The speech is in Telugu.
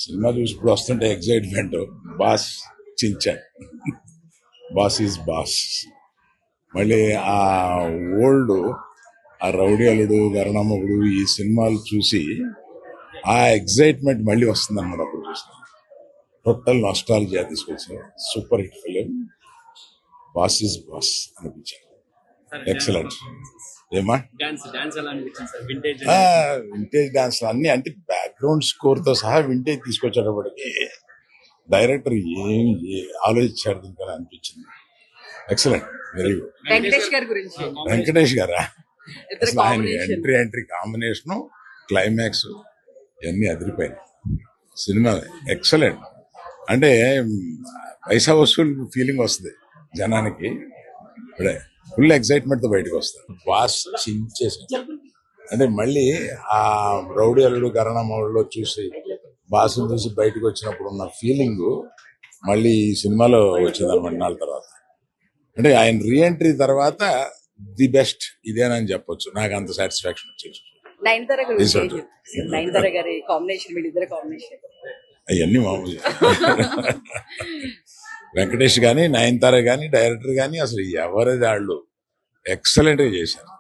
సినిమా చూసి ఇప్పుడు వస్తుంటే ఎగ్జైట్మెంట్. బాస్ చించాడు, బాస్ ఈజ్ బాస్. మళ్ళీ ఆ ఓల్డ్, ఆ రౌడీ అల్లుడు, గరణమ్మగుడు, ఈ సినిమాలు చూసి ఆ ఎగ్జైట్మెంట్ మళ్ళీ వస్తుంది అన్నమాట. అప్పుడు చూసిన టోటల్ నాస్టాలజియా తీసుకొచ్చారు. Super hit film. Boss is boss అనిపించారు. ఎక్సలెంట్. ఏమా వింటేజ్ డాన్స్ అన్ని అంటే బ్యాక్గ్రౌండ్ స్కోర్ తో సహా వింటేజ్ తీసుకొచ్చేటప్పటికి డైరెక్టర్ ఏం ఆలోచించాడు దీనికని అనిపించింది. Excellent, very good. వెంకటేష్ గారి గురించి వెంకటేష్ గారా, ఇద్దరు అసలు ఆయన combination. ఎంట్రీ కాంబినేషను, క్లైమాక్స్ ఇవన్నీ అదిరిపోయినాయి. Cinema excellent. అంటే పైసా వసూలు ఫీలింగ్ వస్తుంది జనానికి. ఇప్పుడే ఫుల్ ఎక్సైట్మెంట్ తో బయటకు వస్తారు. బాస్ చించేసి అంటే మళ్ళీ ఆ రౌడీ అల్లుడు గరణమౌడిలో చూసి బాస్ని చూసి బయటకు వచ్చినప్పుడు ఉన్న ఫీలింగ్ మళ్ళీ ఈ సినిమాలో వచ్చింది అనమాట. నాలుగు తర్వాత అంటే ఆయన రీఎంట్రీ తర్వాత ది బెస్ట్ ఇదేనని చెప్పొచ్చు. నాకు అంత సాటిస్ఫాక్షన్ వచ్చేసి. నయనతార గురించి ఏం Result. చెప్తారు? నయనతార గారి కాంబినేషన్, వీళ్ళిద్దరు కాంబినేషన్. అవన్నీ మామూలు. వెంకటేష్ కానీ, నయనతార కానీ, డైరెక్టర్ కానీ అసలు ఎవరిది వాళ్ళు ఎక్సలెంట్ గా చేశారు.